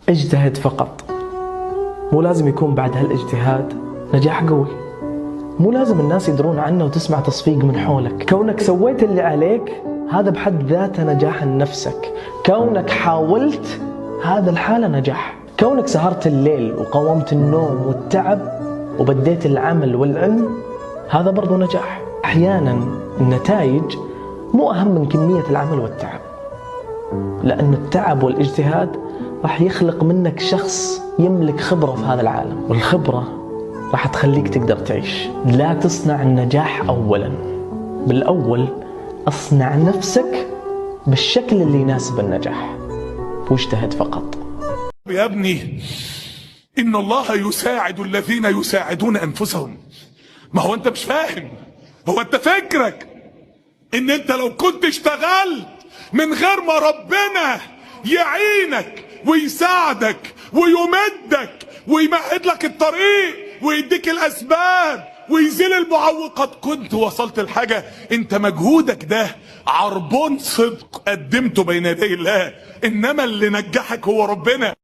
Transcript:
اجتهد فقط، مو لازم يكون بعد هالاجتهاد نجاح قوي. مو لازم الناس يدرون عنه وتسمع تصفيق من حولك. كونك سويت اللي عليك هذا بحد ذاته نجاح لنفسك. كونك حاولت هذا الحالة نجاح. كونك سهرت الليل وقاومت النوم والتعب وبديت العمل والعلم هذا برضو نجاح. أحيانا النتائج مو أهم من كمية العمل والتعب، لأن التعب والاجتهاد راح يخلق منك شخص يملك خبرة في هذا العالم، والخبرة راح تخليك تقدر تعيش. لا تصنع النجاح أولا، بالأول أصنع نفسك بالشكل اللي يناسب النجاح، واجتهد فقط. يا ابني إن الله يساعد الذين يساعدون أنفسهم. ما هو أنت مش فاهم، هو أنت فكرك إن أنت لو كنت اشتغلت من غير ما ربنا يعينك ويساعدك ويمدك ويمهد لك الطريق ويديك الأسباب ويزيل المعوقات كنت وصلت لحاجة؟ انت مجهودك ده عربون صدق قدمته بين يدي الله، انما اللي نجحك هو ربنا.